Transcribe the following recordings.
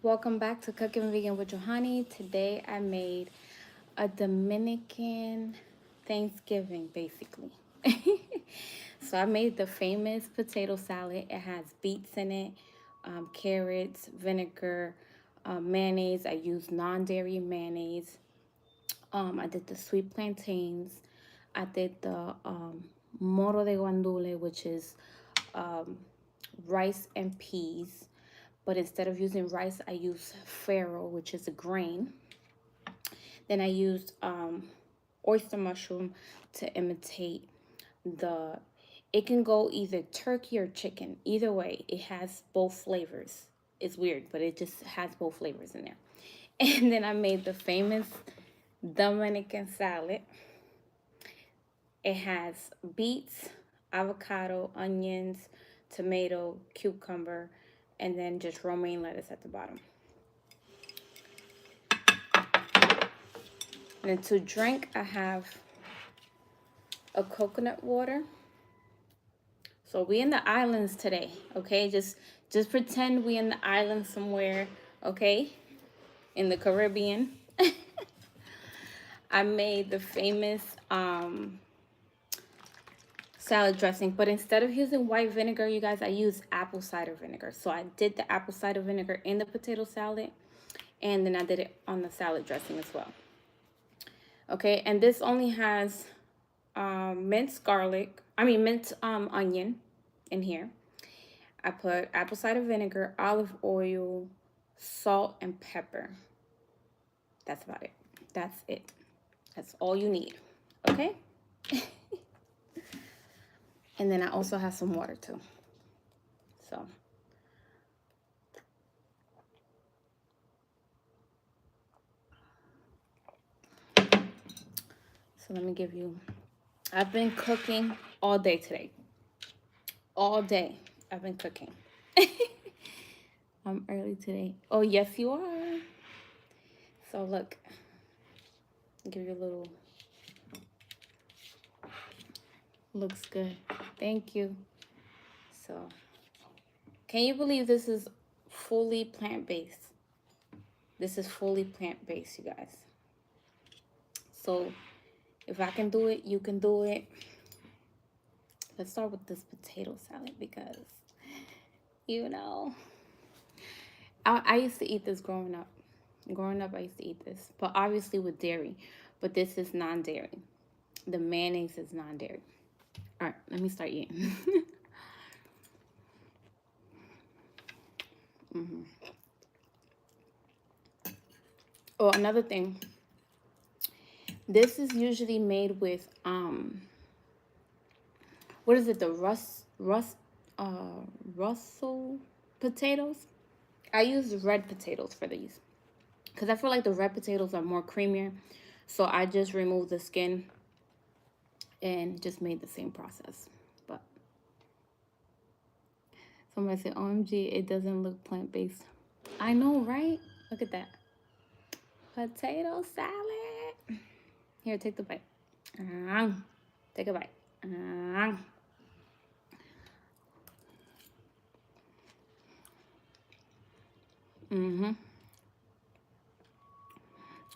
Welcome back to Cooking Vegan with Johanny. Today I made a Dominican Thanksgiving, basically. So I made the famous potato salad. It has beets in it, carrots, vinegar, mayonnaise. I used non-dairy mayonnaise. I did the sweet plantains. I did the moro de guandule, which is um, rice and peas. But instead of using rice, I use farro, which is a grain. Then I used oyster mushroom to imitate the. It can go either turkey or chicken. Either way, it has both flavors. It's weird, but it just has both flavors in there. And then I made the famous Dominican salad. It has beets, avocado, onions, tomato, cucumber, and then just romaine lettuce at the bottom. And then to drink, I have a coconut water. So we in the islands today, okay? Just pretend we in the islands somewhere, okay? In the Caribbean. I made the famous salad dressing, but instead of using white vinegar, you guys, I used apple cider vinegar. So I did the apple cider vinegar in the potato salad, and then I did it on the salad dressing as well. Okay, and this only has minced onion in here. I put apple cider vinegar, olive oil, salt, and pepper. That's about it. That's it. That's all you need. Okay? And then I also have some water too. So. So let me give you. I've been cooking all day today. All day. I've been cooking. I'm early today. Oh, yes, you are. So look. I'll give you a little. Looks good. Thank you. So, can you believe this is fully plant-based? This is fully plant-based, you guys. So, if I can do it, you can do it. Let's start with this potato salad because, you know, I used to eat this growing up. Growing up, I used to eat this, but obviously with dairy. But this is non-dairy. The mayonnaise is non-dairy. All right, let me start eating. Oh, another thing. This is usually made with what is it? The Russell potatoes. I use red potatoes for these because I feel like the red potatoes are more creamier. So I just removed the skin and just made the same process. But somebody said, "OMG, it doesn't look plant-based." I know, right? Look at that potato salad. Here, take the bite. Take a bite.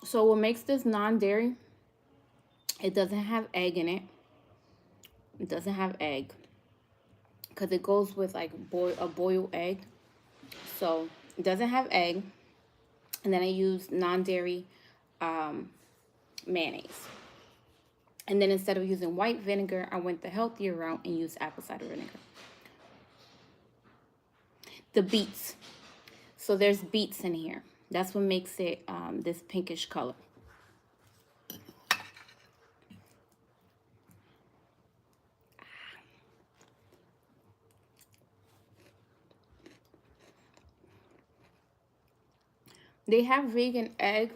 So what makes this non-dairy, it doesn't have egg in it. It doesn't have egg because it goes with like a boiled egg. So it doesn't have egg. And then I use non-dairy mayonnaise. And then instead of using white vinegar, I went the healthier route and used apple cider vinegar. The beets. So there's beets in here. That's what makes it this pinkish color. They have vegan egg,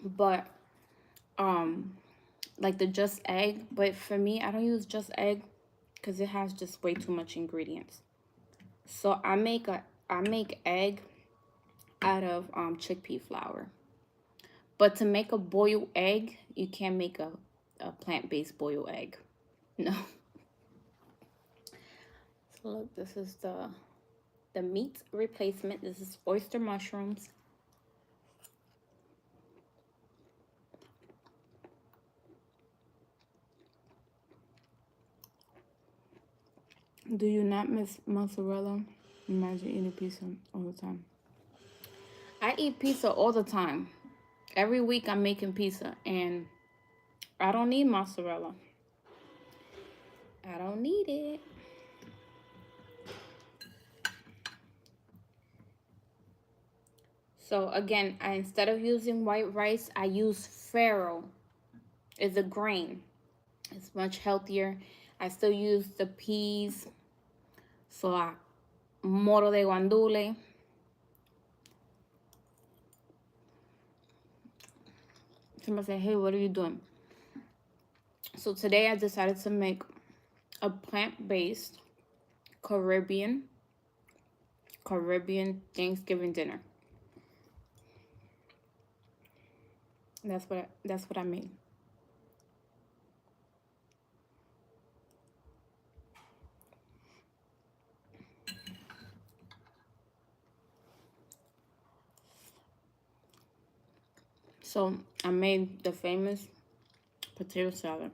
but like the just egg. But for me, I don't use just egg because it has just way too much ingredients. So I make egg out of chickpea flour. But to make a boiled egg, you can't make a plant-based boiled egg. No. So look, this is the the meat replacement. This is oyster mushrooms. Do you not miss mozzarella? Imagine eating pizza all the time. I eat pizza all the time. Every week I'm making pizza and I don't need mozzarella. I don't need it. So again, instead of using white rice, I use farro. It's a grain. It's much healthier. I still use the peas. So moro de guandule. Somebody say, hey, what are you doing? So today I decided to make a plant-based Caribbean Thanksgiving dinner. That's what I made. So I made the famous potato salad.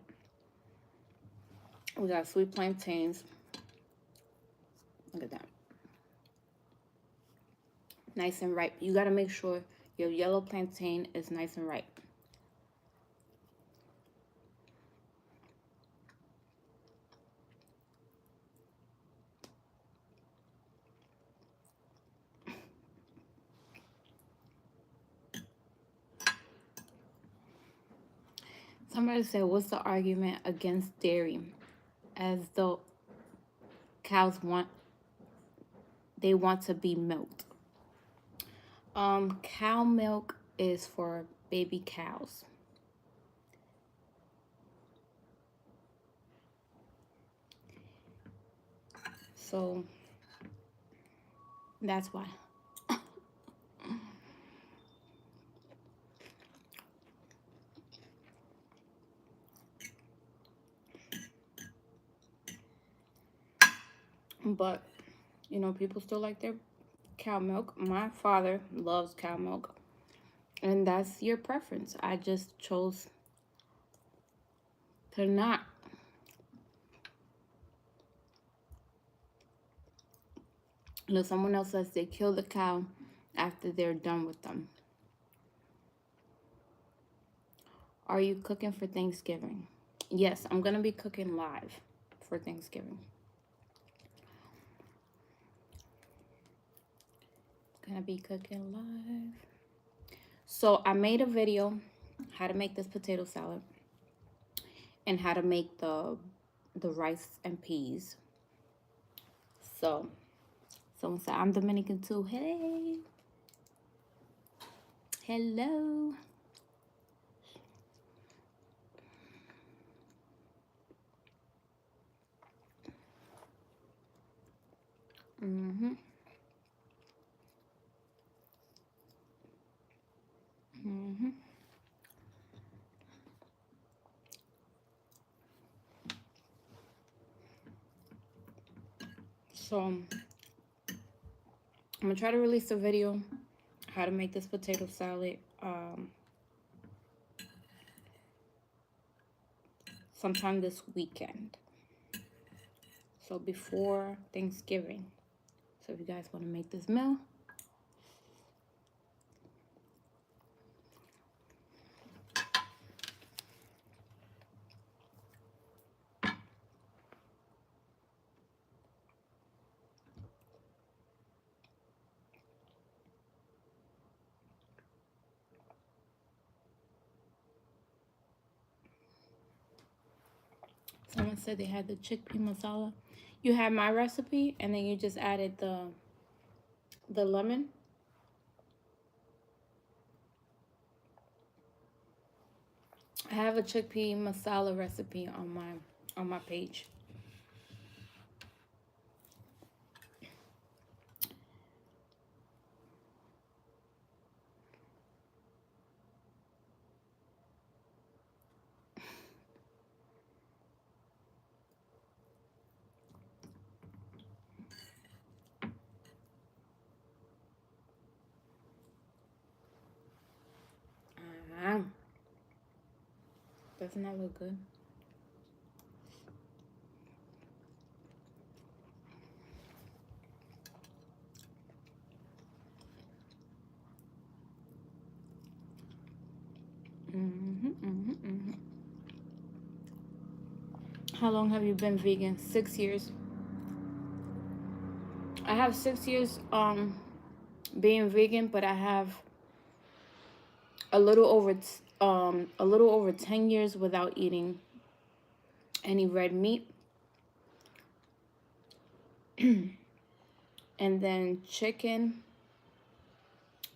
We got sweet plantains. Look at that. Nice and ripe. You gotta make sure your yellow plantain is nice and ripe. Somebody said, what's the argument against dairy? As though cows want to be milked. Cow milk is for baby cows. So that's why. But, you know, people still like their cow milk. My father loves cow milk. And that's your preference. I just chose to not. You know, someone else says they kill the cow after they're done with them. Are you cooking for Thanksgiving? Yes, I'm going to be cooking live for Thanksgiving. Gonna be cooking live. So I made a video how to make this potato salad and how to make the rice and peas. So someone said I'm Dominican too. Hey, hello. Mm-hmm. Mm-hmm. So I'm gonna try to release a video how to make this potato salad sometime this weekend. So before Thanksgiving. So if you guys want to make this meal, someone said they had the chickpea masala. You had my recipe, and then you just added the lemon. I have a chickpea masala recipe on my page. Doesn't that look good? How long have you been vegan? 6 years. I have 6 years being vegan, but I have a little over 10 years without eating any red meat. And then chicken,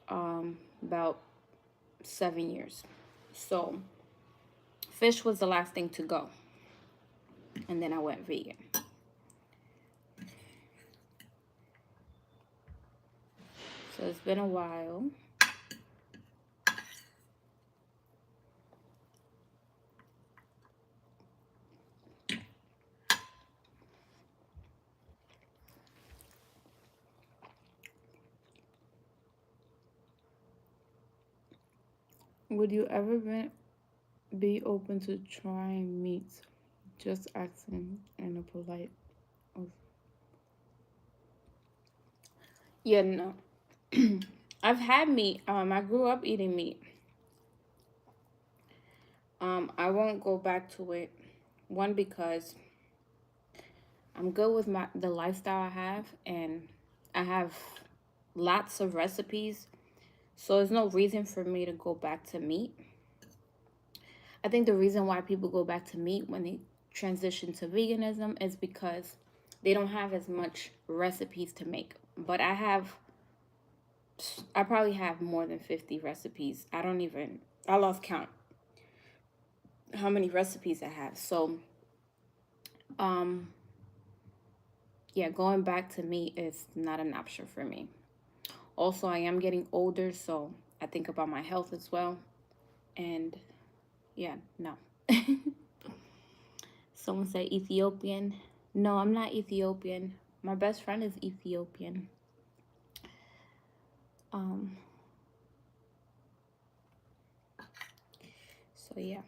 about 7 years. So fish was the last thing to go, and then I went vegan. So it's been a while. Would you ever be open to trying meats? Just asking in a polite. Yeah, no. I've had meat. I grew up eating meat. I won't go back to it. One, because I'm good with the lifestyle I have, and I have lots of recipes, so there's no reason for me to go back to meat. I think the reason why people go back to meat when they transition to veganism is because they don't have as much recipes to make. But I probably have more than 50 recipes. I lost count how many recipes I have. So, yeah, going back to meat is not an option for me. Also, I am getting older, so I think about my health as well. And yeah, no. Someone said Ethiopian. No, I'm not Ethiopian. My best friend is Ethiopian. So yeah.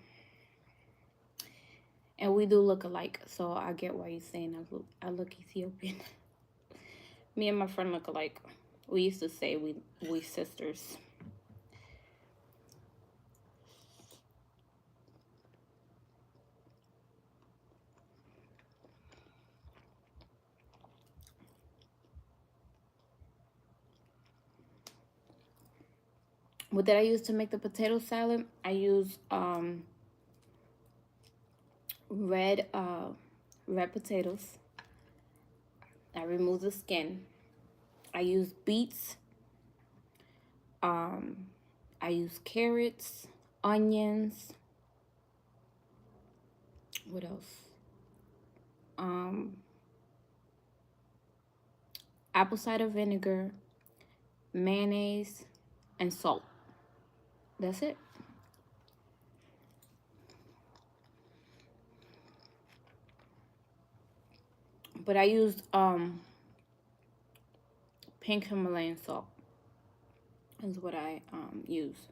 And we do look alike, so I get why you're saying I look Ethiopian. Me and my friend look alike. We used to say we sisters. What did I use to make the potato salad? I use red potatoes. I remove the skin. I use beets. I use carrots, onions. What else? Apple cider vinegar, mayonnaise, and salt. That's it. But I used pink Himalayan salt is what I use.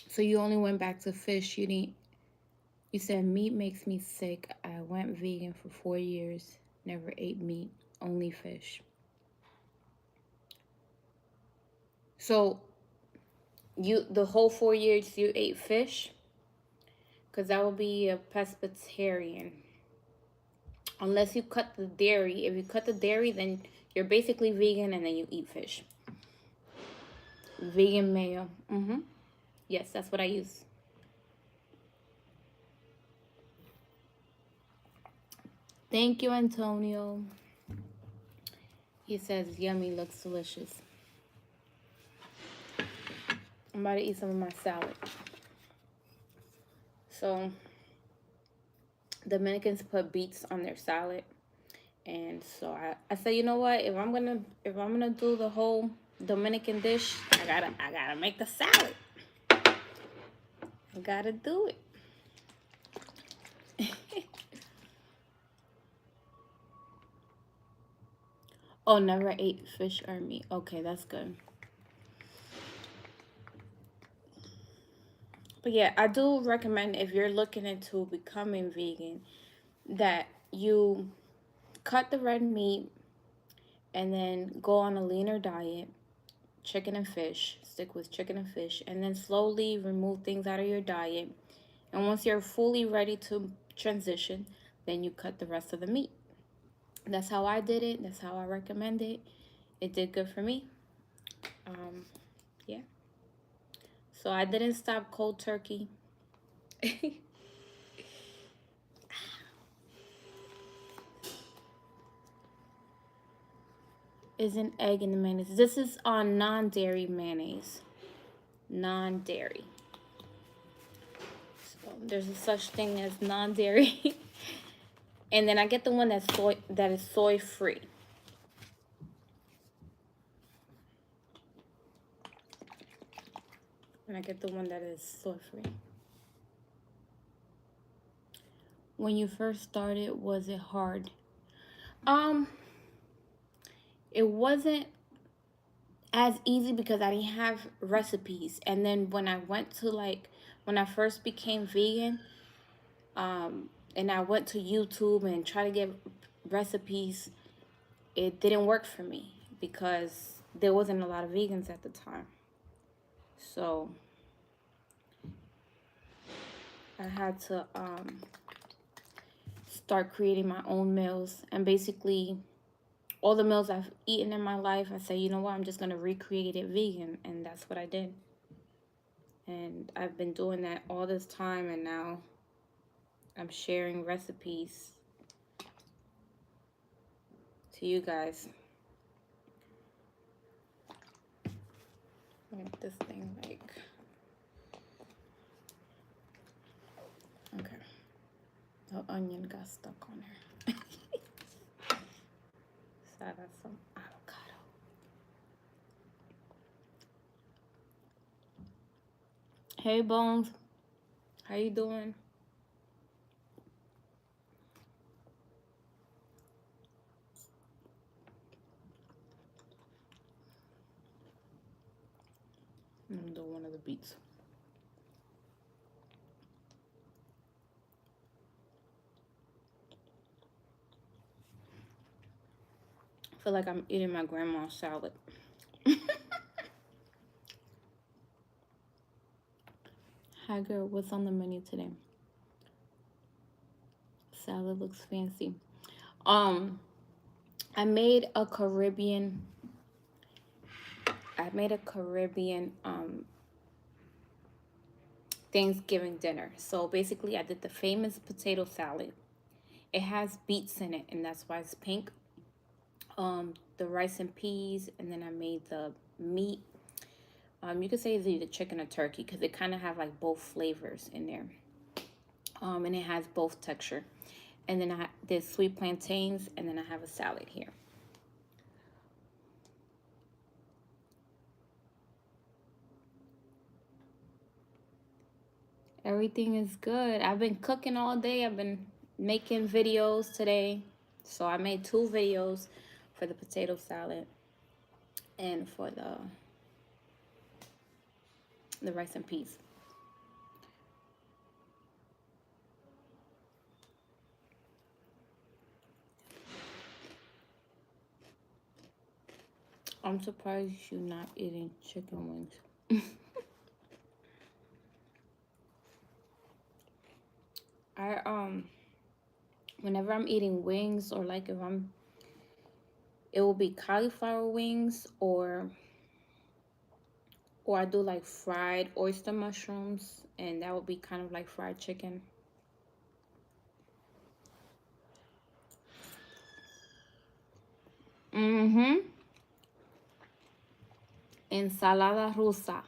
So you only went back to fish. You said meat makes me sick. I went vegan for 4 years. Never ate meat, only fish. So the whole 4 years you ate fish? Because that would be a pescatarian. Unless you cut the dairy. If you cut the dairy, then you're basically vegan and then you eat fish. Vegan mayo. Yes, that's what I use. Thank you, Antonio. He says, yummy, looks delicious. I'm about to eat some of my salad. So, Dominicans put beets on their salad. And so I said, you know what? If I'm gonna do the whole Dominican dish, I gotta make the salad. Gotta do it. Oh, never ate fish or meat. Okay, that's good. But yeah, I do recommend if you're looking into becoming vegan that you cut the red meat and then go on a leaner diet, chicken and fish, stick with chicken and fish, and then slowly remove things out of your diet. And once you're fully ready to transition, then you cut the rest of the meat. That's how I did it. That's how I recommend it. It did good for me. Yeah. So I didn't stop cold turkey. Is an egg in the mayonnaise. This is on non-dairy mayonnaise. Non-dairy. So there's a such thing as non-dairy. And then I get the one that is soy free. And I get the one that is soy free. When you first started, was it hard? It wasn't as easy because I didn't have recipes. And then when I went to when I first became vegan, and I went to YouTube and tried to get recipes, it didn't work for me because there wasn't a lot of vegans at the time. So I had to start creating my own meals, and basically all the meals I've eaten in my life, I say, you know what, I'm just gonna recreate it vegan, and that's what I did. And I've been doing that all this time, and now I'm sharing recipes to you guys. Make this thing okay. The onion got stuck on her. So I got some avocado. Hey Bones, how you doing? I'm gonna do one of the beets. I feel like I'm eating my grandma's salad. Hi girl, what's on the menu today? Salad looks fancy. I made a Caribbean Thanksgiving dinner. So basically I did the famous potato salad. It has beets in it, and that's why it's pink. The rice and peas, and then I made the meat. You could say it's either chicken or turkey because it kind of have like both flavors in there. And it has both texture. And then I did sweet plantains, and then I have a salad here. Everything is good. I've been cooking all day. I've been making videos today. So I made 2 videos for the potato salad and for the rice and peas. I'm surprised you're not eating chicken wings. I whenever I'm eating wings, or like if it will be cauliflower wings, or I do like fried oyster mushrooms, and that would be kind of like fried chicken. Ensalada rusa.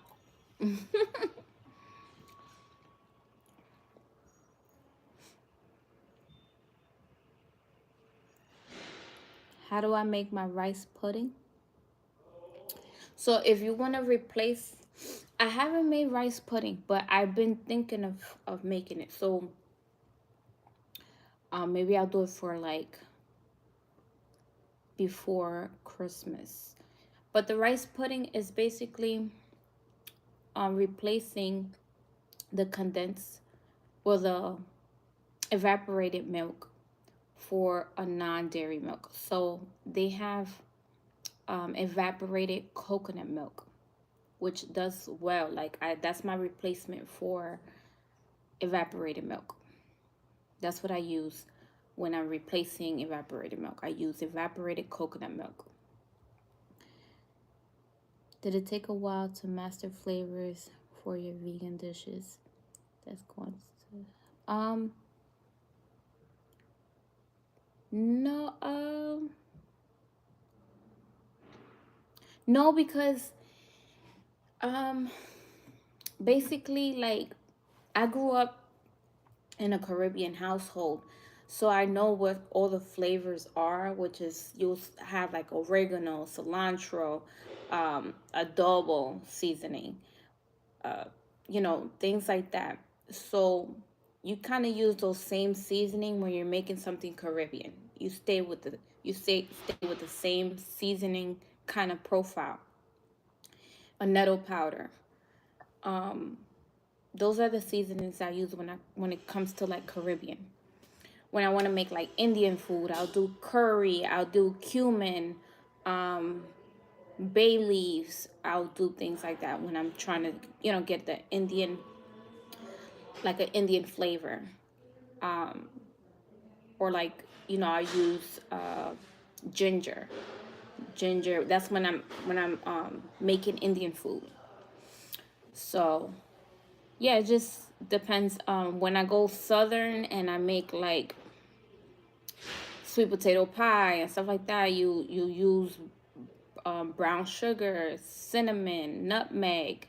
How do I make my rice pudding? So if you want to replace I haven't made rice pudding, but I've been thinking of making it. So maybe I'll do it for like before Christmas. But the rice pudding is basically replacing the condensed or the evaporated milk for a non-dairy milk. So they have evaporated coconut milk, which does well. Like that's my replacement for evaporated milk. That's what I use when I'm replacing evaporated milk. I use evaporated coconut milk. Did it take a while to master flavors for your vegan dishes? That's going to no no, because um basically, like, I grew up in a Caribbean household, so I know what all the flavors are, which is you'll have like oregano, cilantro, adobo seasoning, uh, things like that. So you kind of use those same seasoning when you're making something Caribbean. You stay with the same seasoning kind of profile. A nettle powder. Um, those are the seasonings I use when it comes to like Caribbean. When I want to make like Indian food, I'll do curry, I'll do cumin, um, bay leaves. I'll do things like that when I'm trying to, get the Indian, like an Indian flavor. Um, or like, I use ginger. Ginger. That's when I'm making Indian food. So yeah, it just depends. When I go southern and I make like sweet potato pie and stuff like that, you use brown sugar, cinnamon, nutmeg,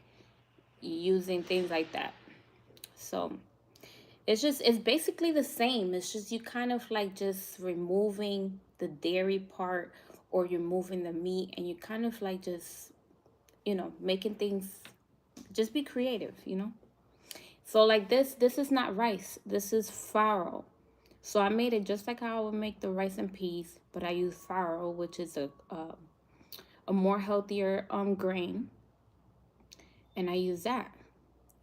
using things like that. So it's basically the same. It's just you kind of like just removing the dairy part, or you're moving the meat, and you kind of like just making things, just be creative. So like this is not rice. This is farro. So I made it just like how I would make the rice and peas, but I use farro, which is a more healthier grain, and I use that.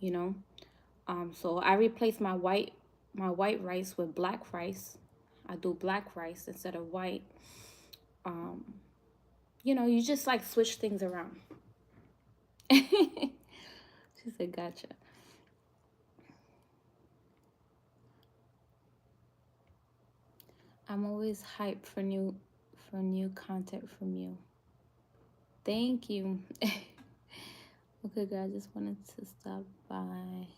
You know, so I replace my white rice with black rice. I do black rice instead of white. Um, you just like switch things around. She said, "Gotcha." I'm always hyped for new content from you. Thank you. Okay, guys, just wanted to stop by.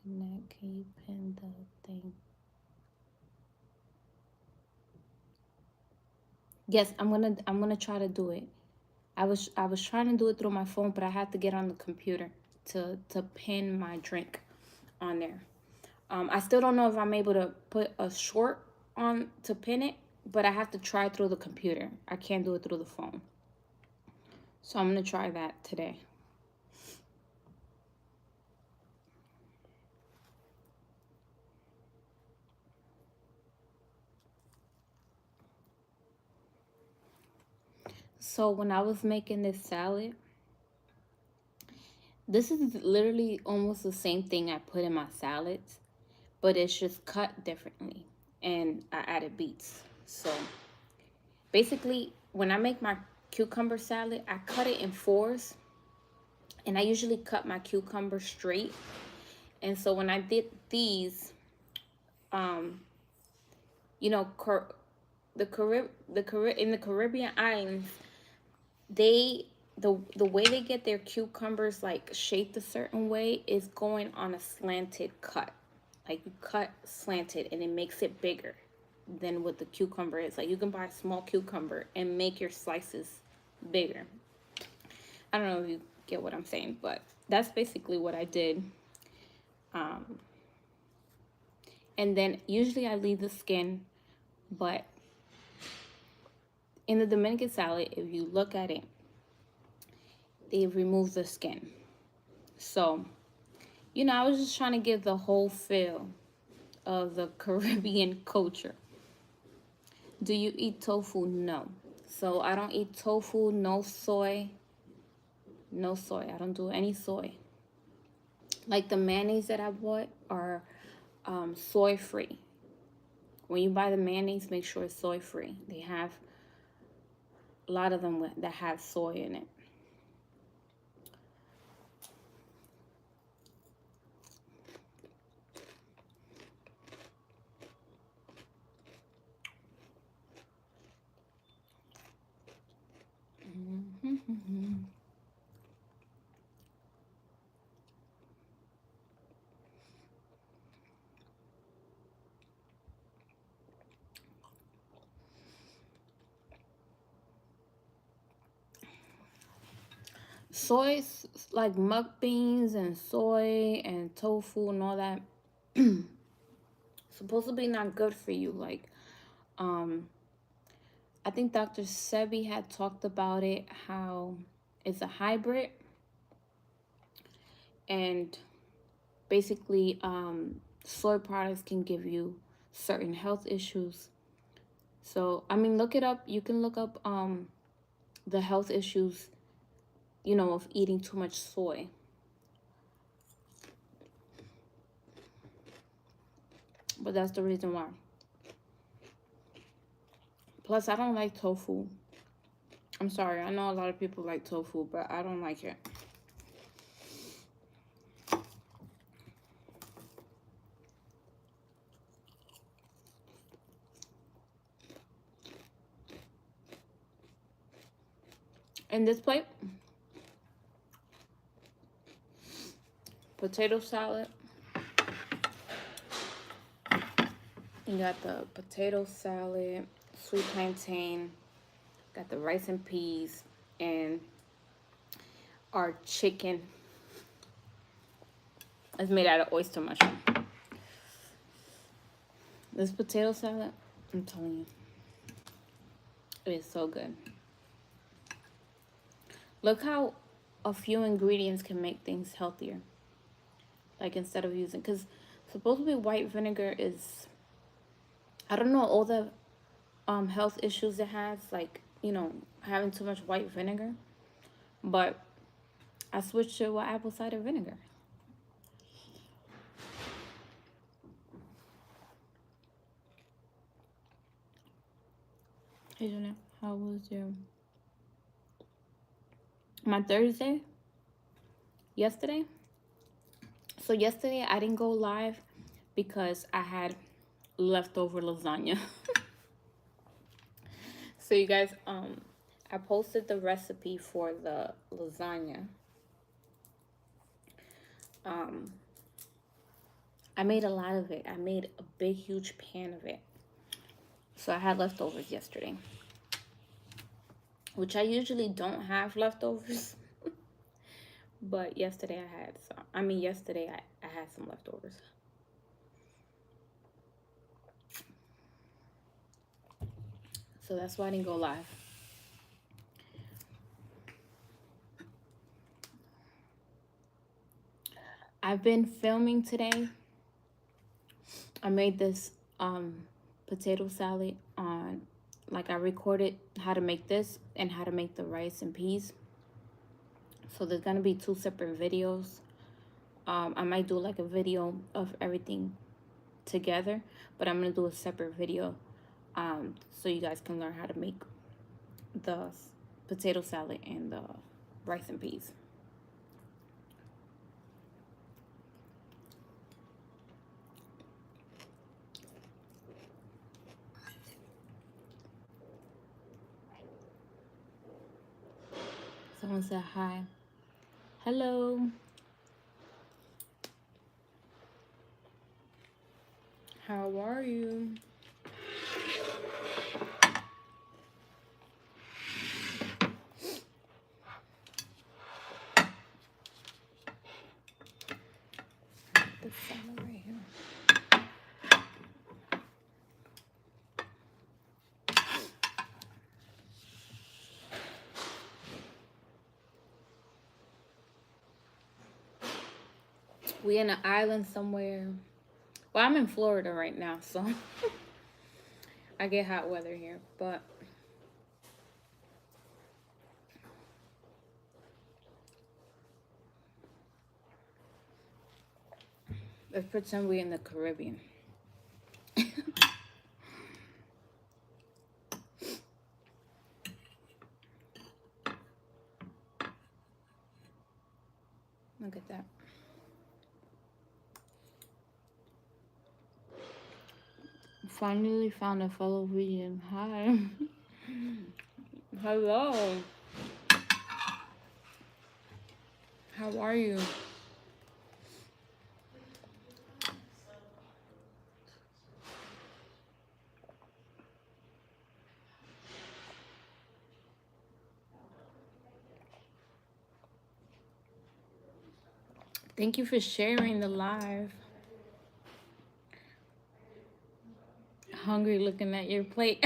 Connect. Can you pin the thing? Yes, I'm gonna try to do it. I was trying to do it through my phone, but I had to get on the computer to pin my drink on there. I still don't know if I'm able to put a short on to pin it, but I have to try through the computer. I can't do it through the phone. So I'm gonna try that today. So when I was making this salad, this is literally almost the same thing I put in my salads, but it's just cut differently, and I added beets. So basically, when I make my cucumber salad, I cut it in fours, and I usually cut my cucumber straight. And so when I did these, um, you know, in the Caribbean islands, they the way they get their cucumbers like shaped a certain way is going on a slanted cut. Like you cut slanted, and it makes it bigger than what the cucumber is. Like you can buy a small cucumber and make your slices bigger. I don't know if you get what I'm saying, but that's basically what I did. Um, and then usually I leave the skin, but in the Dominican salad, if you look at it, they remove the skin. So, you know, I was just trying to give the whole feel of the Caribbean culture. Do you eat tofu? No. So I don't eat tofu, no soy. No soy. I don't do any soy. Like the mayonnaise that I bought are soy free. When you buy the mayonnaise, make sure it's soy free. They have a lot of them that have soy in it. Soy, like muk beans and soy and tofu and all that, supposed to be not good for you. Like, I think Dr. Sebi had talked about it, how it's a hybrid, and basically, soy products can give you certain health issues. So, I mean, look it up. You can look up the health issues, you know, of eating too much soy. But that's the reason why. Plus, I don't like tofu. I'm sorry. I know a lot of people like tofu, but I don't like it. In this plate, potato salad. You got the potato salad, sweet plantain, got the rice and peas, and our chicken. It's made out of oyster mushroom. This potato salad, I'm telling you, it is so good. Look how a few ingredients can make things healthier. Like instead of using, because supposedly white vinegar is, I don't know, all the health issues it has, like, you know, having too much white vinegar. But I switched to apple cider vinegar. Hey, Jonah, how was my Thursday? Yesterday? So yesterday I didn't go live because I had leftover lasagna. So you guys, I posted the recipe for the lasagna. I made a lot of it. I made a big, huge pan of it. So I had leftovers yesterday, which I usually don't have leftovers. But yesterday I had some. I mean, yesterday I had some leftovers. So that's why I didn't go live. I've been filming today. I made this potato salad on, like, I recorded how to make this and how to make the rice and peas. So there's gonna be 2 separate videos. I might do like a video of everything together, but I'm gonna do a separate video so you guys can learn how to make the potato salad and the rice and peas. Someone said hi. Hello. How are you? The salad right here. We in an island somewhere. Well, I'm in Florida right now, so I get hot weather here. But let's pretend we're in the Caribbean. Look at that. Finally found a fellow vegan. Hi. Hello. How are you? Thank you for sharing the live. Hungry looking at your plate.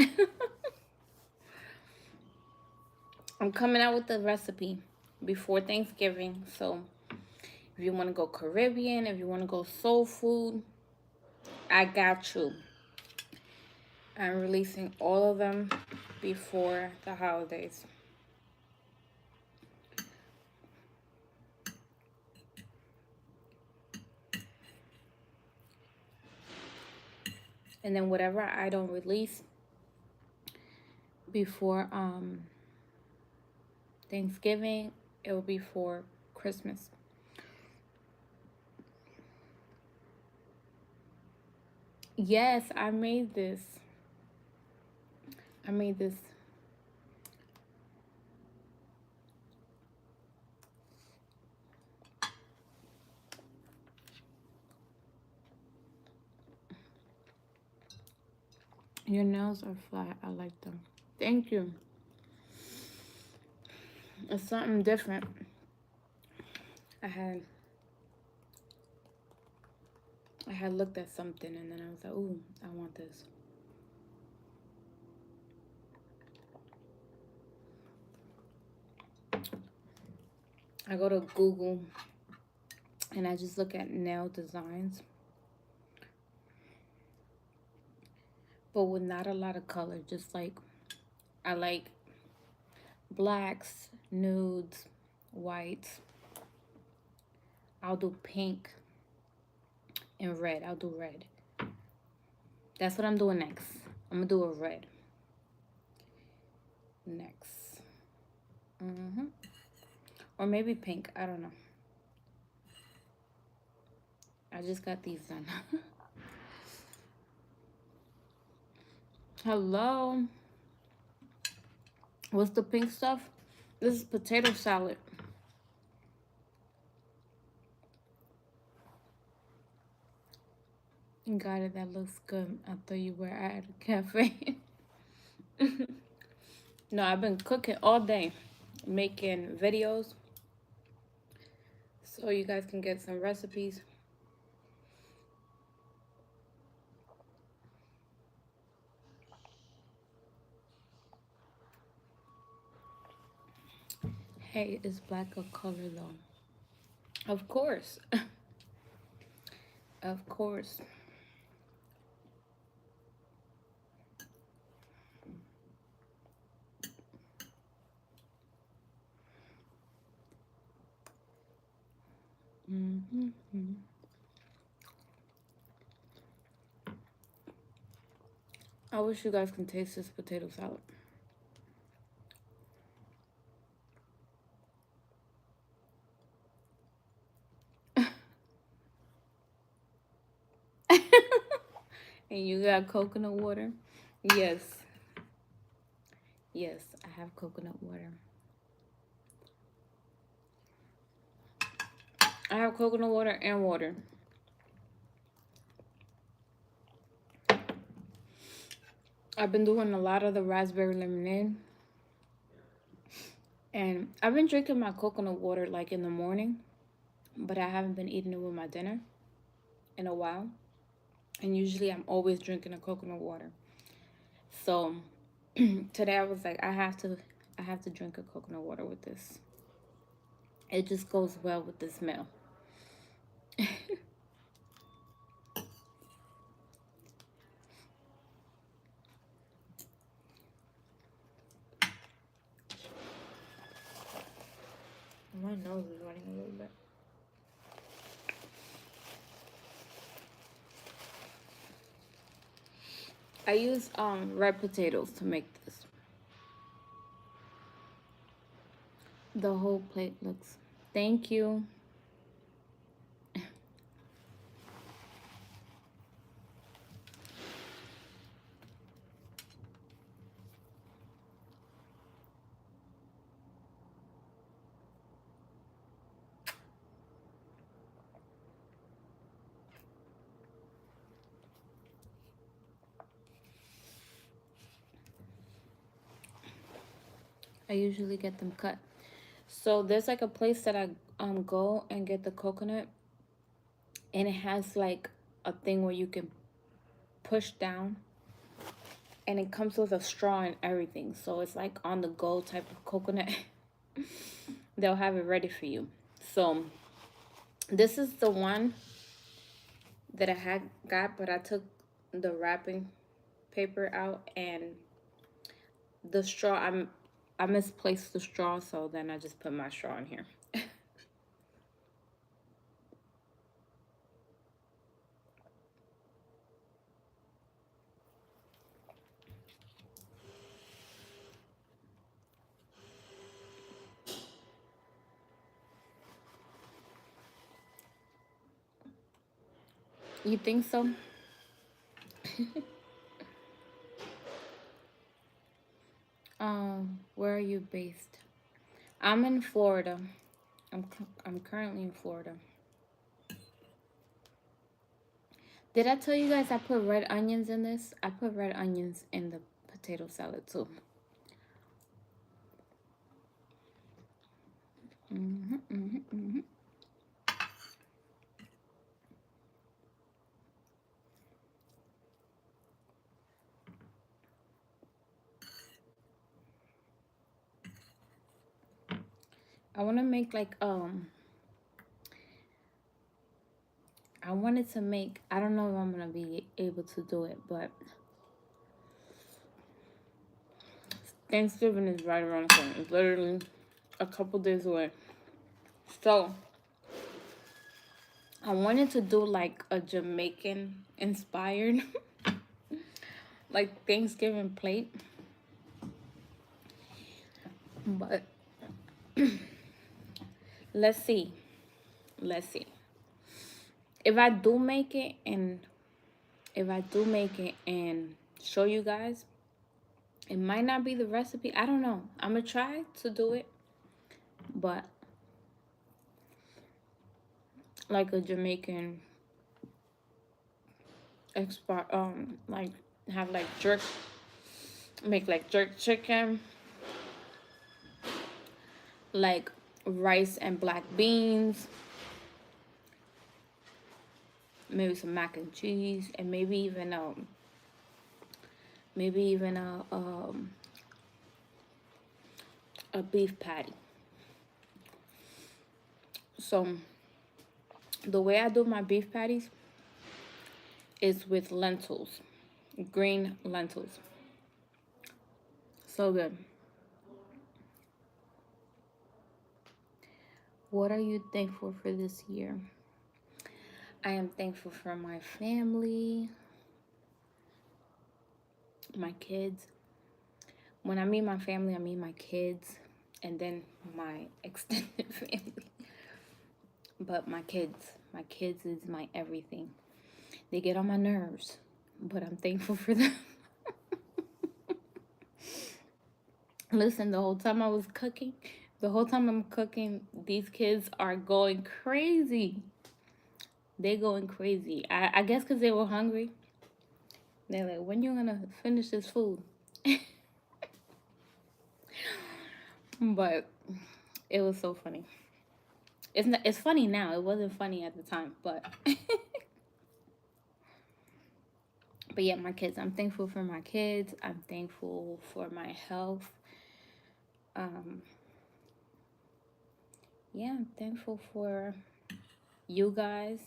I'm coming out with the recipe before Thanksgiving. So if you want to go Caribbean, if you want to go soul food, I got you. I'm releasing all of them before the holidays. And then whatever I don't release before Thanksgiving, it will be for Christmas. Yes, I made this. Your nails are flat. I like them. Thank you. It's something different. I had looked at something and then I was like, ooh, I want this. I go to Google and I just look at nail designs, but with not a lot of color. Just like, I like blacks, nudes, whites. I'll do pink and red. I'll do red. That's what I'm doing next. I'm gonna do a red next. Or maybe pink. I don't know. I just got these done. Hello. What's the pink stuff? This is potato salad. Got it. That looks good. I thought you were at a cafe. No, I've been cooking all day, making videos, so you guys can get some recipes. Hey, is black a color though? Of course. Of course. I wish you guys can taste this potato salad. And you got coconut water? Yes. Yes, I have coconut water. I have coconut water and water. I've been doing a lot of the raspberry lemonade. And I've been drinking my coconut water like in the morning, but I haven't been eating it with my dinner in a while. And usually I'm always drinking a coconut water. So today I was like, I have to drink a coconut water with this. It just goes well with the smell. My nose is running a little bit. I use red potatoes to make this. The whole plate looks. Thank you. I usually get them cut. So there's like a place that I go and get the coconut, and it has like a thing where you can push down, and it comes with a straw and everything. So it's like on the go type of coconut. They'll have it ready for you. So this is the one that I had got, but I took the wrapping paper out, and the straw, I misplaced the straw, so then I just put my straw in here. You think so? Where are you based? I'm in Florida. I'm currently in Florida. Did I tell you guys I put red onions in this? I put red onions in the potato salad too. I want to make like I wanted to make, I don't know if I'm gonna be able to do it, but Thanksgiving is right around the corner. It's literally a couple days away. So I wanted to do like a Jamaican inspired like Thanksgiving plate. But let's see. Let's see. If I do make it and show you guys, it might not be the recipe. I don't know. I'm gonna try to do it, but like a Jamaican expert, like have like make like jerk chicken, like rice and black beans, maybe some mac and cheese, and maybe even a beef patty. So the way I do my beef patties is with lentils, green lentils. So good. What are you thankful for this year? I am thankful for my family, my kids. When I mean my family, I mean my kids, and then my extended family. But my kids is my everything. They get on my nerves, but I'm thankful for them. Listen, the whole time I'm cooking, these kids are going crazy. They going crazy. I guess because they were hungry. They're like, when you gonna finish this food? But it was so funny. It's funny now. It wasn't funny at the time, but but yeah, my kids. I'm thankful for my kids. I'm thankful for my health. Yeah, I'm thankful for you guys.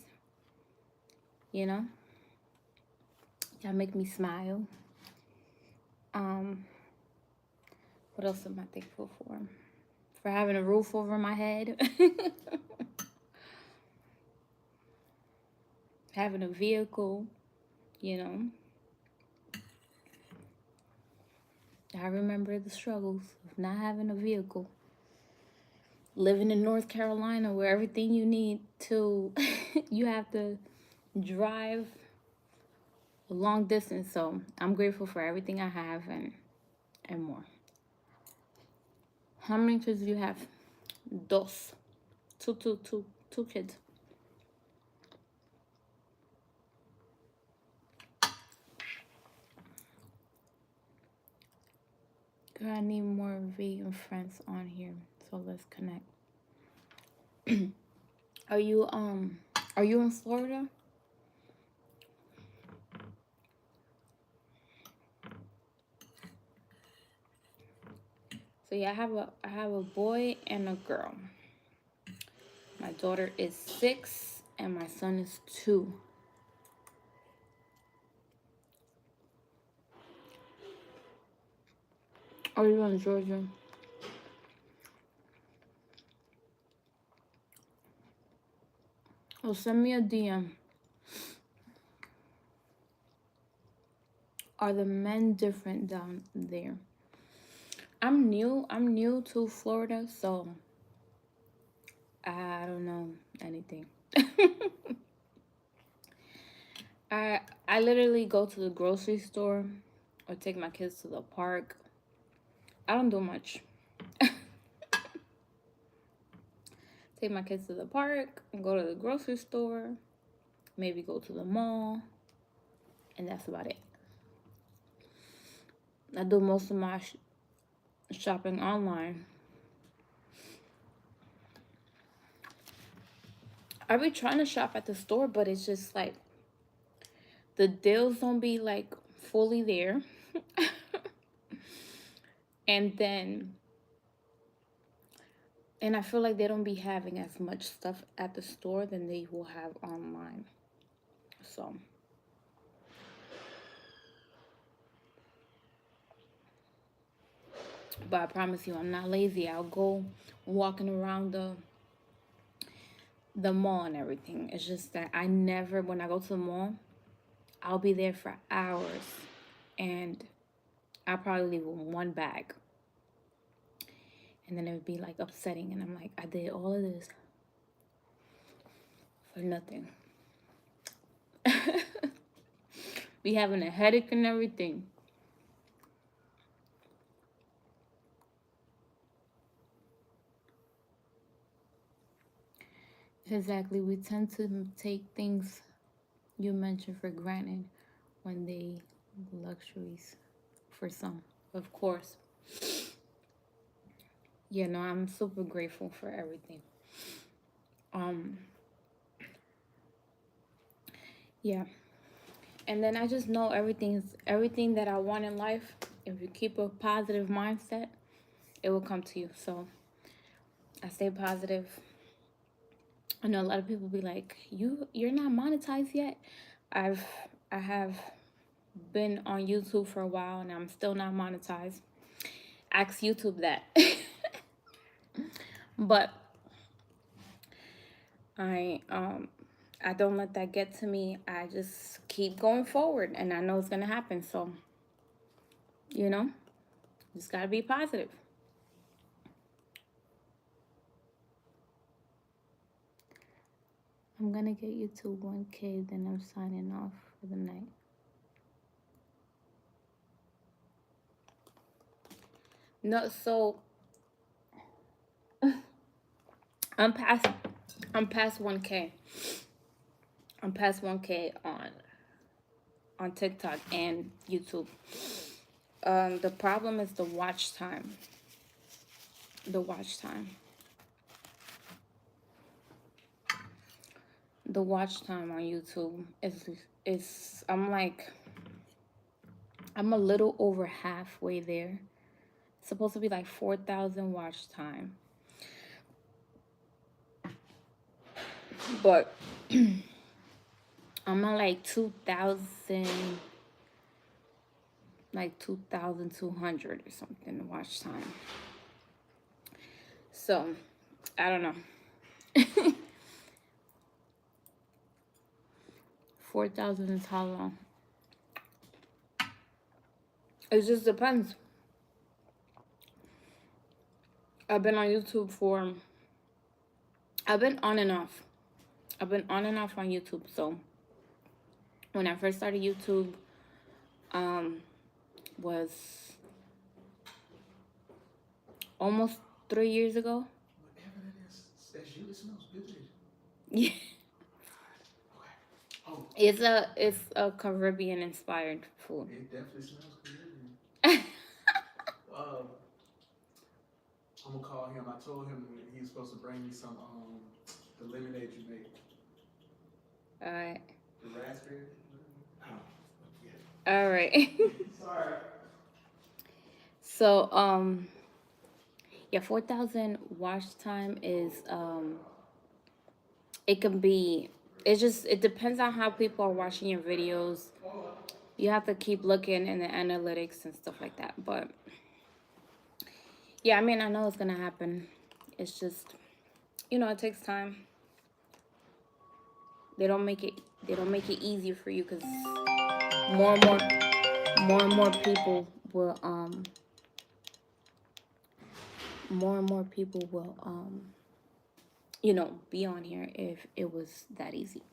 You know, y'all make me smile. What else am I thankful for? for having a roof over my head, having a vehicle, you know. I remember the struggles of not having a vehicle. Living in North Carolina where everything you need to, you have to drive a long distance. So I'm grateful for everything I have and more. How many kids do you have? Dos. Two kids. Girl, I need more vegan friends on here. So let's connect. Are you in Florida? So yeah, I have a boy and a girl. My daughter is 6 and my son is 2. Are you in Georgia? Oh, send me a DM. Are the men different down there? I'm new to Florida, so I don't know anything. I literally go to the grocery store or take my kids to the park. I don't do much. Take my kids to the park and go to the grocery store, maybe go to the mall, and that's about it. I do most of my shopping online. I be trying to shop at the store, but it's just like the deals don't be like fully there. And I feel like they don't be having as much stuff at the store than they will have online. So but I promise you, I'm not lazy. I'll go walking around the mall and everything. It's just that I never, when I go to the mall, I'll be there for hours and I'll probably leave with one bag. And then it would be like upsetting. And I'm like, I did all of this for nothing. Be having a headache and everything. Exactly. We tend to take things you mentioned for granted when they luxuries for some, of course. Yeah, no, I'm super grateful for everything. Yeah. And then I just know everything that I want in life. If you keep a positive mindset, it will come to you. So I stay positive. I know a lot of people be like, you're not monetized yet. I have been on YouTube for a while and I'm still not monetized. Ask YouTube that. But I don't let that get to me. I just keep going forward and I know it's gonna happen. So, you know, just gotta be positive. I'm gonna get you to 1K, then I'm signing off for the night. No, so I'm past 1K. I'm past 1K on TikTok and YouTube. The problem is the watch time. The watch time. The watch time on YouTube is I'm a little over halfway there. It's supposed to be like 4,000 watch time. But I'm on like 2,200 or something watch time. So, I don't know. 4,000 is how long? It just depends. I've been on YouTube for, I've been on and off. I've been on and off on YouTube. So when I first started YouTube, was almost 3 years ago. Whatever that is, that's you. It smells good. Yeah. Okay. Oh, It's a Caribbean inspired food. it definitely smells Caribbean. I'm gonna call him. I told him he was supposed to bring me some the lemonade you make. All right. The raspberry. Oh, yeah. All right. Sorry. So yeah, 4,000 watch time is it can be, it depends on how people are watching your videos. You have to keep looking in the analytics and stuff like that. But yeah, I mean, I know it's gonna happen. It's just, it takes time. They don't make it easy for you, because more and more people will be on here if it was that easy.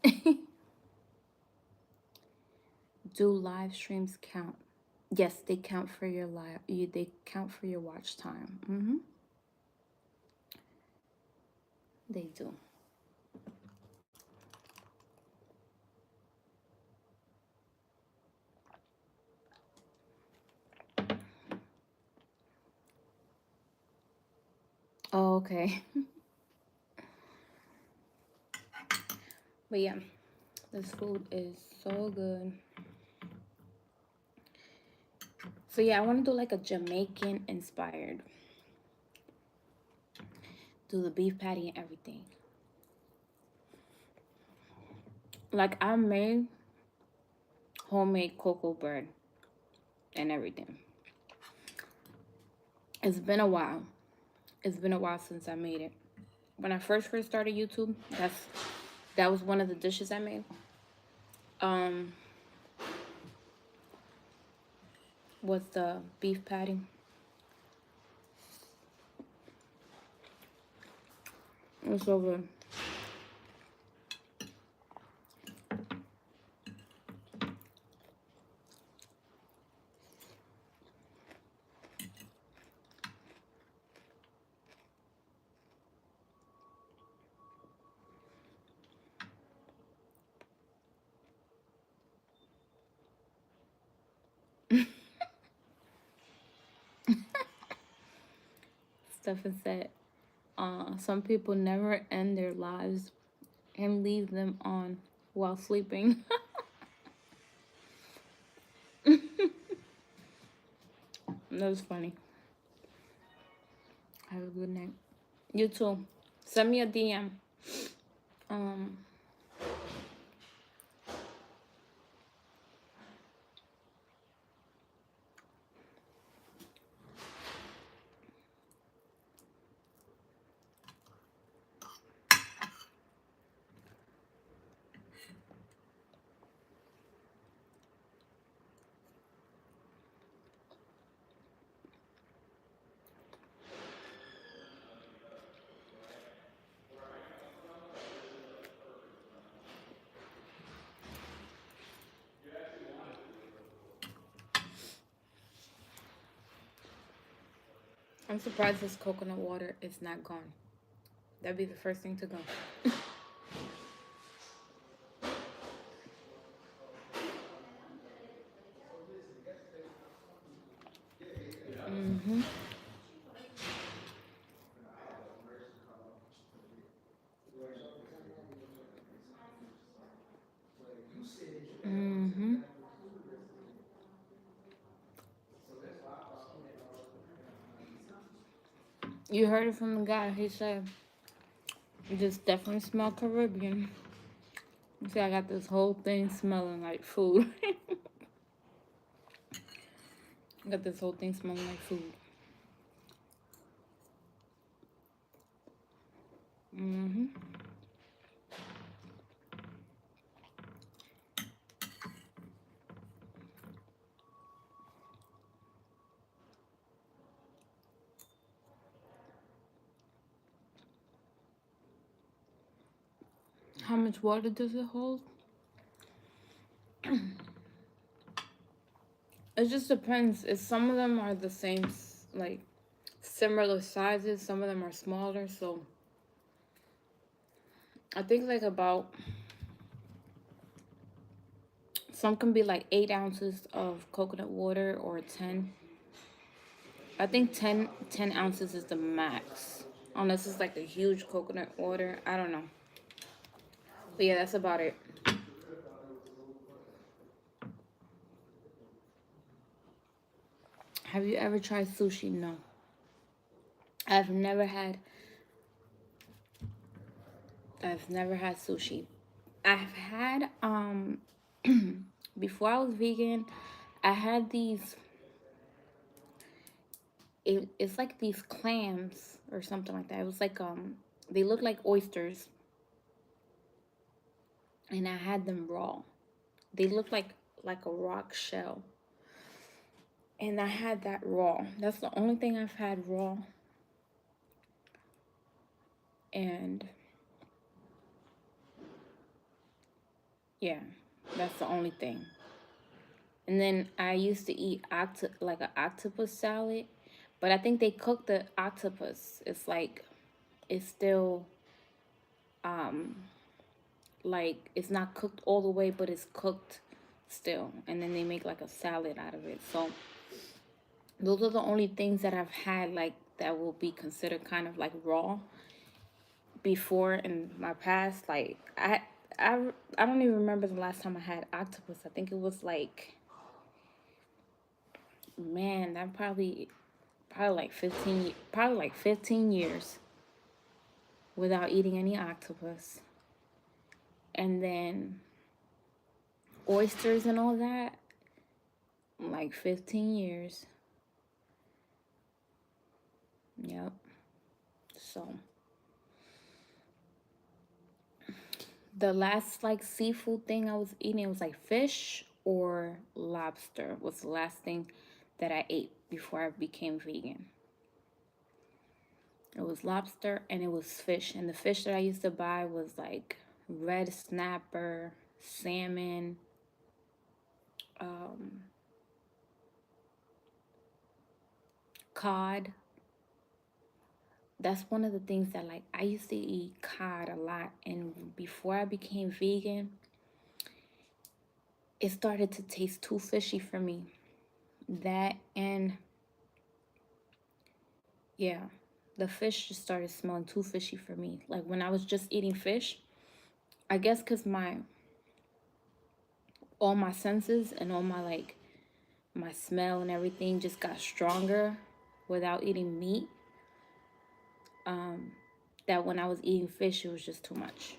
Do live streams count? Yes, they count for your they count for your watch time. They do. Oh, okay. But yeah, this food is so good. So yeah, I want to do like a Jamaican inspired. Do the beef patty and everything. Like, I made homemade cocoa bread and everything. It's been a while. It's been a while since I made it. When I first started YouTube, that was one of the dishes I made. Was the beef patty. It's so good. Stephen said, some people never end their lives and leave them on while sleeping. That was funny. Have a good night. You too. Send me a DM. I'm surprised this coconut water is not gone. That'd be the first thing to go. You heard it from the guy. He said, "You just definitely smell Caribbean." You see, I got this whole thing smelling like food. I got this whole thing smelling like food. Mm-hmm. How much water does it hold? It just depends. If some of them are the same, like similar sizes, some of them are smaller. So I think like about some can be like 8 ounces of coconut water or 10. I think 10 ounces is the max. Unless it's like a huge coconut water. I don't know. But yeah, that's about it. Have you ever tried sushi? No. I've never had I've never had sushi. I've had before I was vegan, I had these it's like these clams or something like that. It was like they look like oysters and I had them raw. They look like a rock shell. And I had that raw. That's the only thing I've had raw. And yeah, that's the only thing. And then I used to eat like an octopus salad, but I think they cook the octopus. It's like it's still um like it's not cooked all the way, but it's cooked still. And then they make like a salad out of it. So those are the only things that I've had like that will be considered kind of like raw before in my past. Like I I don't even remember the last time I had octopus. I think it was like, man, that probably like 15 years without eating any octopus. And then oysters and all that, like 15 years. Yep. So the last like seafood thing I was eating, it was like fish or lobster was the last thing that I ate before I became vegan. It was lobster and it was fish. And the fish that I used to buy was like red snapper, salmon, um, cod. That's one of the things that like I used to eat cod a lot. And before I became vegan, it started to taste too fishy for me. That and yeah, the fish just started smelling too fishy for me. Like when I was just eating fish, I guess because all my senses and all my like my smell and everything just got stronger without eating meat. That when I was eating fish, it was just too much.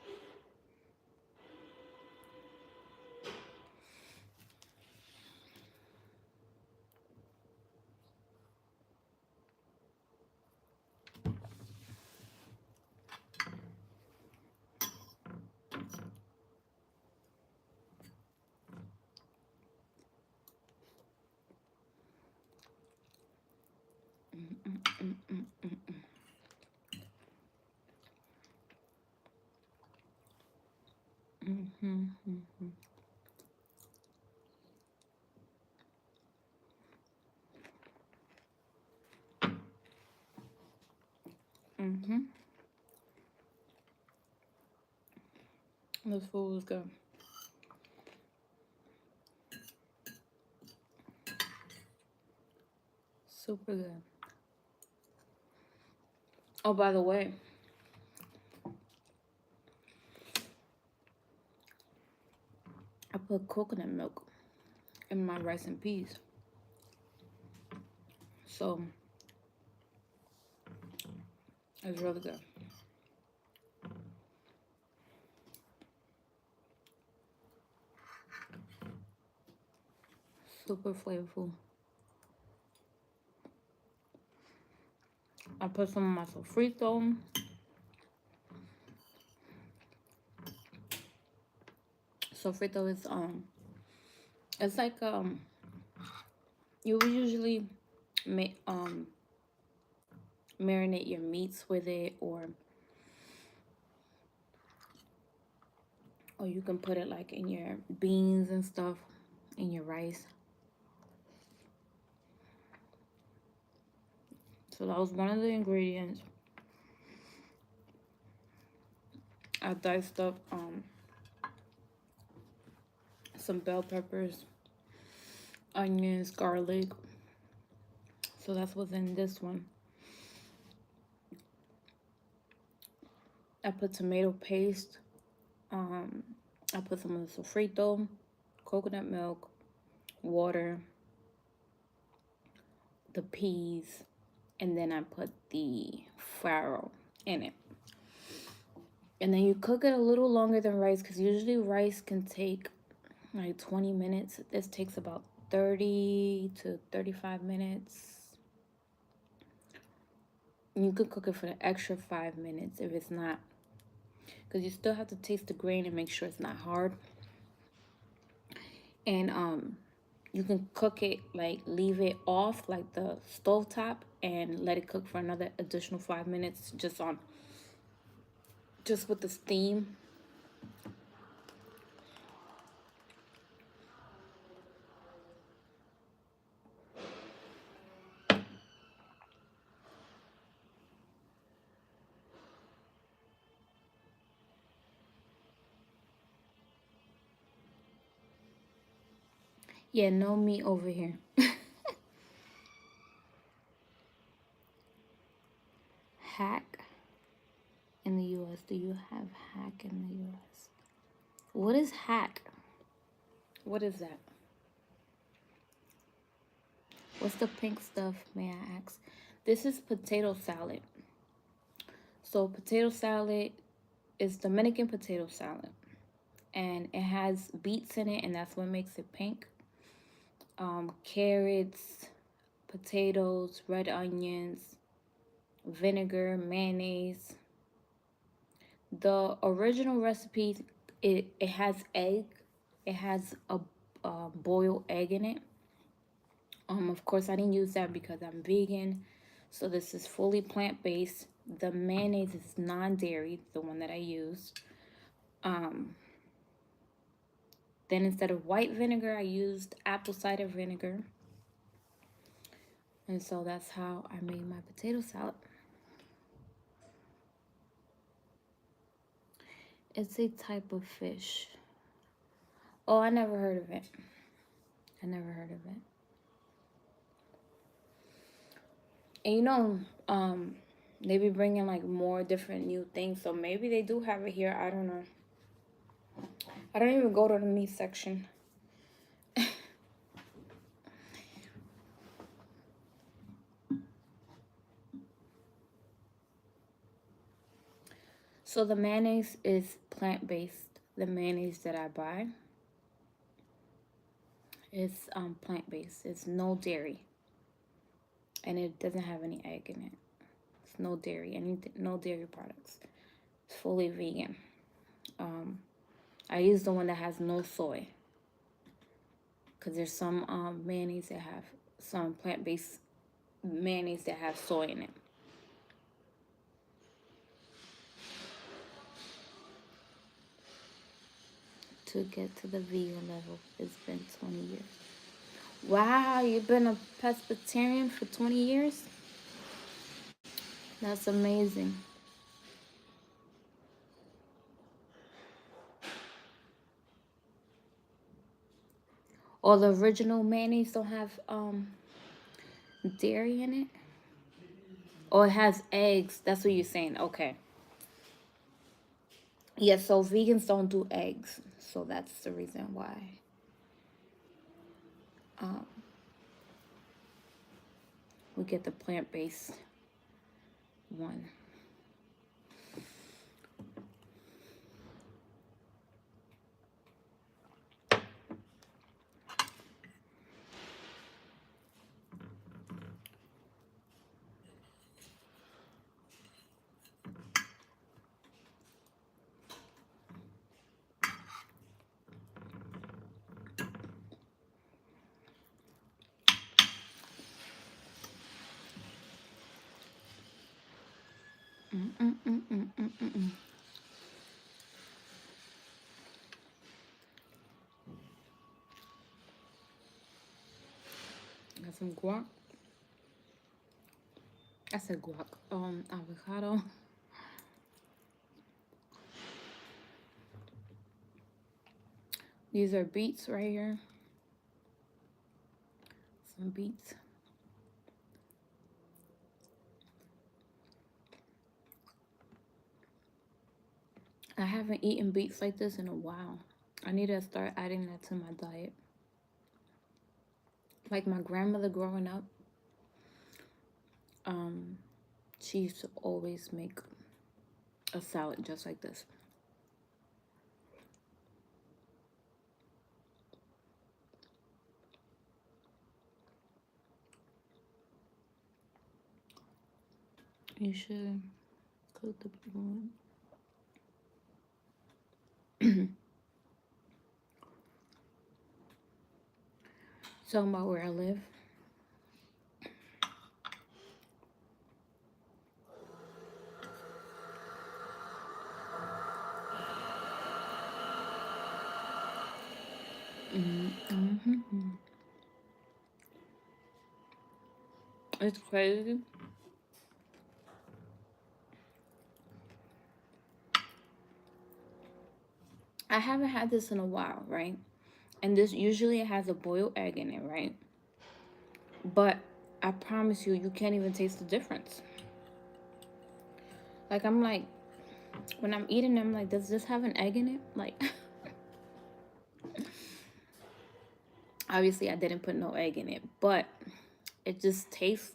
Mm-hmm, mm-hmm, mm-hmm. This food was good. Super good. Oh, by the way, I put coconut milk in my rice and peas. So it's really good. Super flavorful. I put some of my sofrito. Sofrito is it's like you would usually make marinate your meats with it, or you can put it like in your beans and stuff, in your rice. So that was one of the ingredients. I diced up some bell peppers, onions, garlic. So that's what's in this one. I put tomato paste. I put some of the sofrito, coconut milk, water, the peas, and then I put the farro in it. And then you cook it a little longer than rice, because usually rice can take like 20 minutes. This takes about 30 to 35 minutes. You could cook it for the extra 5 minutes if it's not, because you still have to taste the grain and make sure it's not hard. And you can cook it, like leave it off like the stove top and let it cook for another additional 5 minutes just with the steam. Yeah, no meat over here. Hack in the US. Do you have hack in the US? What is hack? What is that? What's the pink stuff, may I ask? This is potato salad. So potato salad is Dominican potato salad. And it has beets in it, and that's what makes it pink. Carrots, potatoes, red onions, vinegar, mayonnaise. The original recipe, it has egg. It has a boiled egg in it. Of course, I didn't use that because I'm vegan. So this is fully plant-based. The mayonnaise is non-dairy, the one that I used. Then instead of white vinegar, I used apple cider vinegar. And so that's how I made my potato salad. It's a type of fish. Oh, I never heard of it. I never heard of it. And you know, they be bringing like more different new things. So maybe they do have it here. I don't know. I don't even go to the meat section. So the mayonnaise is plant-based. The mayonnaise that I buy is plant-based. It's no dairy. And it doesn't have any egg in it. It's no dairy, no dairy products. It's fully vegan. I use the one that has no soy, because there's some mayonnaise that have some plant-based mayonnaise that have soy in it. To get to the vegan level, it's been 20 years. Wow, you've been a pescatarian for 20 years? That's amazing. Or the original mayonnaise don't have dairy in it? Or it has eggs. That's what you're saying. Okay. Yeah, so vegans don't do eggs. So that's the reason why. We get the plant-based one. Got some guac. I said guac. Avocado. These are beets right here. Some beets. I haven't eaten beets like this in a while. I need to start adding that to my diet. Like my grandmother growing up, she used to always make a salad just like this. You should cook the food. Talking about where I live. It's crazy. I haven't had this in a while, right? And this usually has a boiled egg in it, right? But I promise you, you can't even taste the difference. Like, I'm like, when I'm eating, I'm like, does this have an egg in it? Like, obviously I didn't put no egg in it, but it just tastes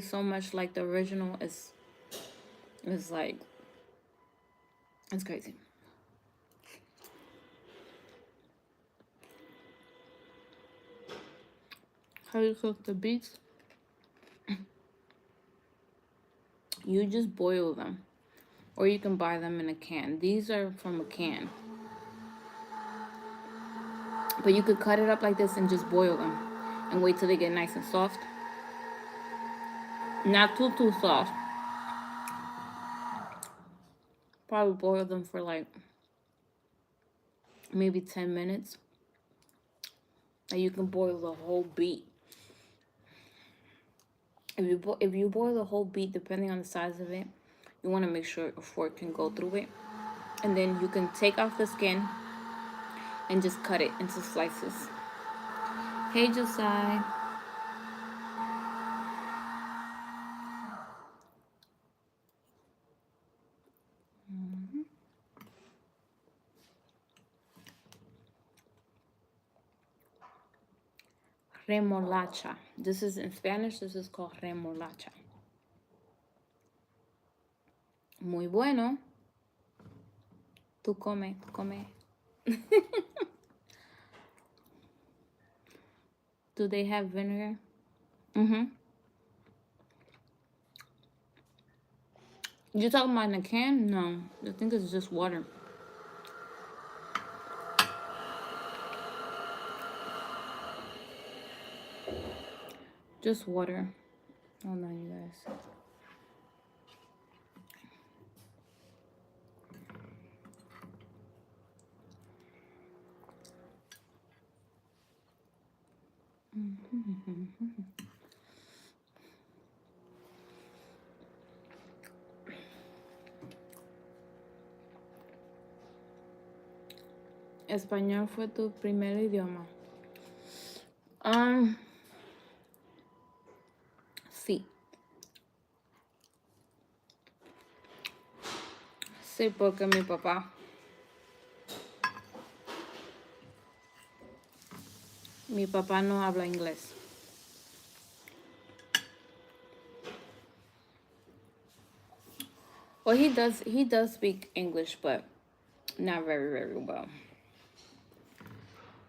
so much like the original. It's like, it's crazy. How you cook the beets? You just boil them, or you can buy them in a can. These are from a can, but you could cut it up like this and just boil them and wait till they get nice and soft. Not too soft. Probably boil them for like maybe 10 minutes. And you can boil the whole beet. If you boil the whole beet, depending on the size of it, you want to make sure a fork can go through it. And then you can take off the skin and just cut it into slices. Hey, Josiah. Remolacha. This is in Spanish. This is called remolacha. Muy bueno. Tú come, come. Do they have vinegar? You talking about in a can? No, I think it's just water. Just water. Hold on, you guys. Español fue tu primer idioma. Sí. Sí, porque mi papá no habla inglés. Well, he does speak English, but not very well.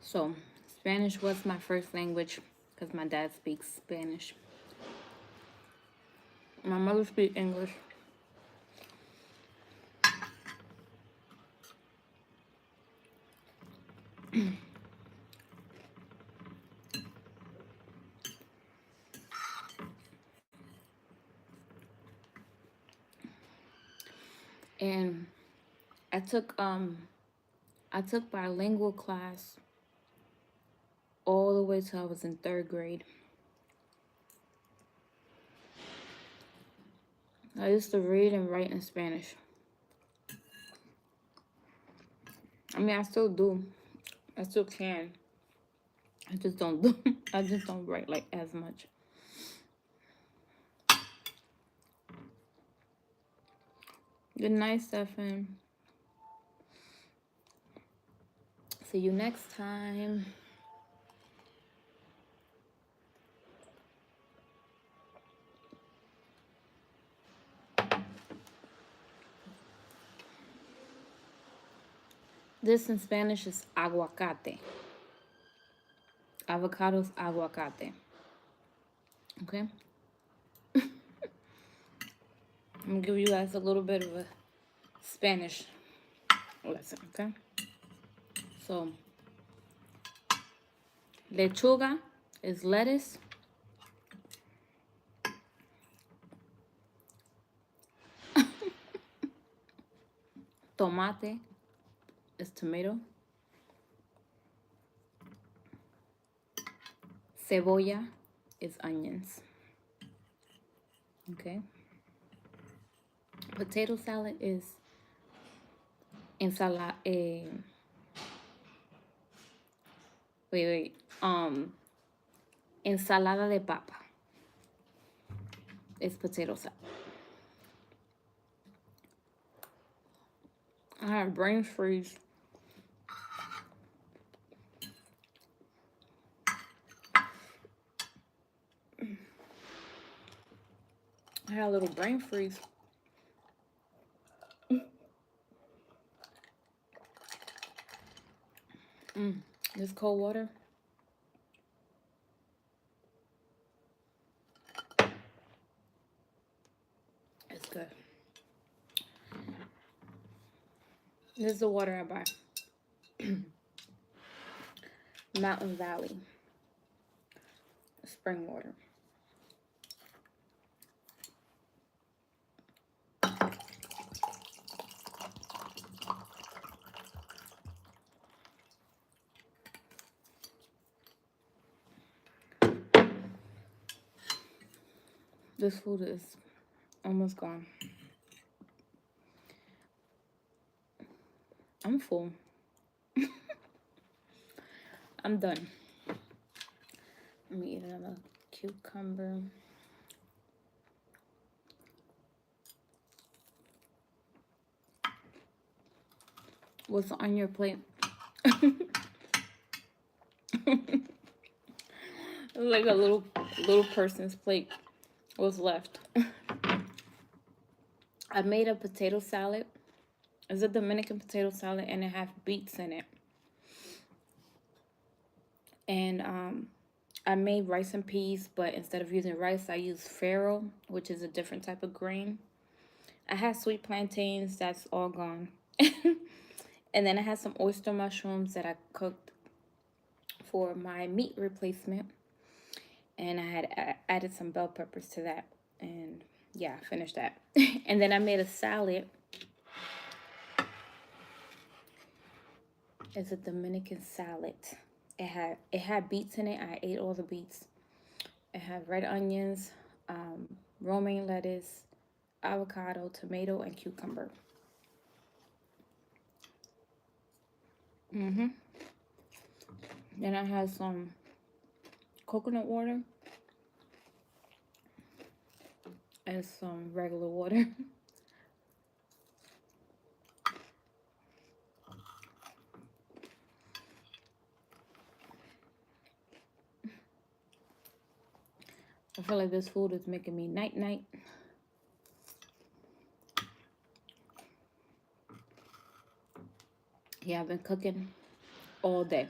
So, Spanish was my first language because my dad speaks Spanish. My mother speaks English. And I took bilingual class all the way till I was in 3rd grade. I used to read and write in Spanish. I mean, I still do. I still can. I just don't do. I just don't write like as much. Good night, Stefan. See you next time. This in Spanish is aguacate. Avocados, aguacate. Okay? I'm gonna give you guys a little bit of a Spanish lesson, okay? So, lechuga is lettuce. Tomate is tomato. Cebolla is onions. Okay. Potato salad is ensalada. Ensalada de papa is potato salad. I had brain freeze. I had a little brain freeze. This cold water. It's good. This is the water I buy. Mountain Valley. Spring water. This food is almost gone. I'm full. I'm done. Let me eat another cucumber. What's on your plate? Like a little person's plate was left. I made a potato salad. It's a Dominican potato salad and it has beets in it. And I made rice and peas, but instead of using rice, I used farro, which is a different type of grain. I had sweet plantains, that's all gone. And then I had some oyster mushrooms that I cooked for my meat replacement. And I had added some bell peppers to that. And yeah, I finished that. And then I made a salad. It's a Dominican salad. It had beets in it. I ate all the beets. It had red onions, romaine lettuce, avocado, tomato, and cucumber. Then I had some coconut water and some regular water. I feel like this food is making me night-night. Yeah, I've been cooking all day.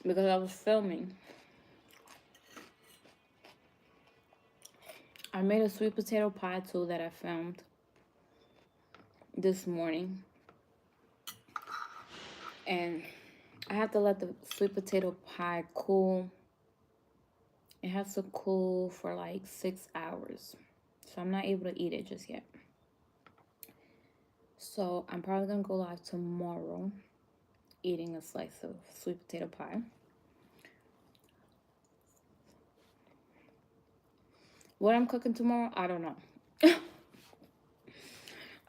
Because I was filming. I made a sweet potato pie too that I filmed this morning. And I have to let the sweet potato pie cool. It has to cool for like 6 hours. So I'm not able to eat it just yet. So I'm probably gonna go live tomorrow eating a slice of sweet potato pie. What I'm cooking tomorrow, I don't know.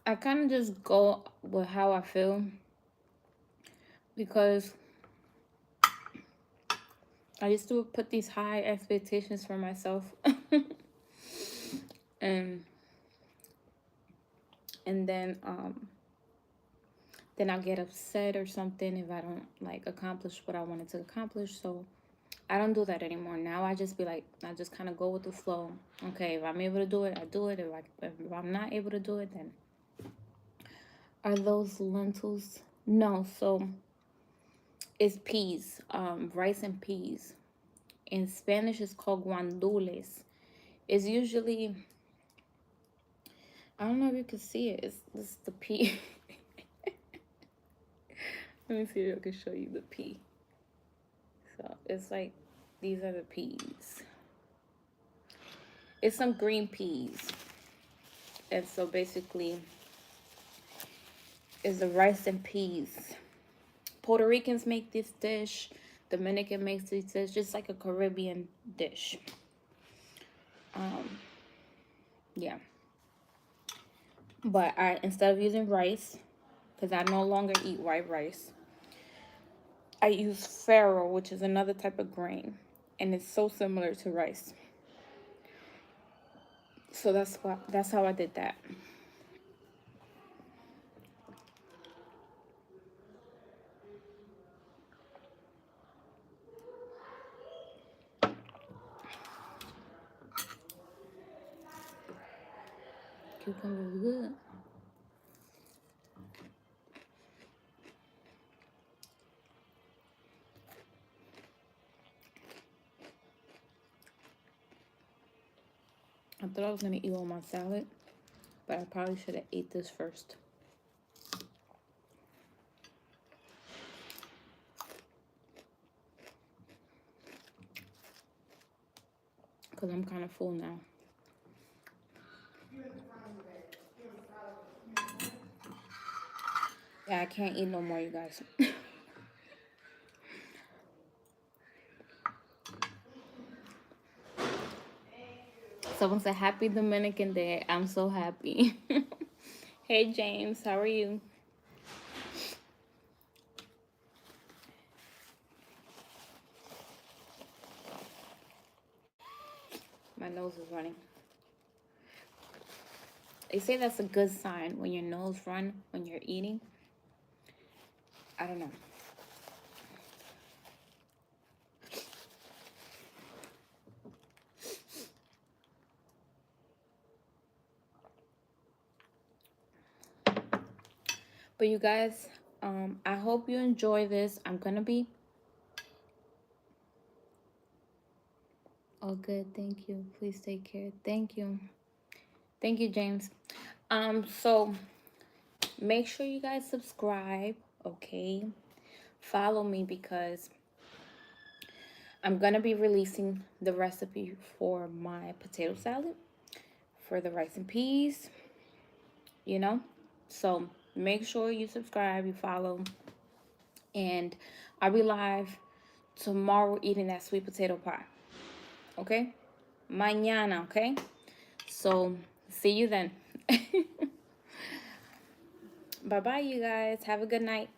I kind of just go with how I feel because I used to put these high expectations for myself. and then I'll get upset or something if I don't like accomplish what I wanted to accomplish. So I don't do that anymore. Now I just be like, I just kind of go with the flow. Okay, if I'm able to do it, I do it. If I'm not able to do it, then are those lentils? No. So it's peas, rice and peas. In Spanish, it's called guandules. It's usually, I don't know if you can see it. It's the pea. Let me see if I can show you the pea. So it's like, these are the peas. It's some green peas. And so basically, it's the rice and peas. Puerto Ricans make this dish. Dominican makes this dish. Just like a Caribbean dish. Yeah. But instead of using rice, because I no longer eat white rice, I use farro, which is another type of grain, and it's so similar to rice. So that's how I did that. Cucumber is good. I thought I was gonna eat all my salad, but I probably should have ate this first. Because I'm kind of full now. Yeah, I can't eat no more, you guys. Someone said, Happy Dominican Day. I'm so happy. Hey, James. How are you? My nose is running. They say that's a good sign when your nose run when you're eating. I don't know. But you guys, I hope you enjoy this. I'm gonna be all good. Thank you. Please take care. Thank you. Thank you, James. So make sure you guys subscribe, okay? Follow me because I'm gonna be releasing the recipe for my potato salad, for the rice and peas, you know? So make sure you subscribe, you follow, and I'll be live tomorrow eating that sweet potato pie. Okay? Mañana, okay? So see you then. Bye-bye, you guys. Have a good night.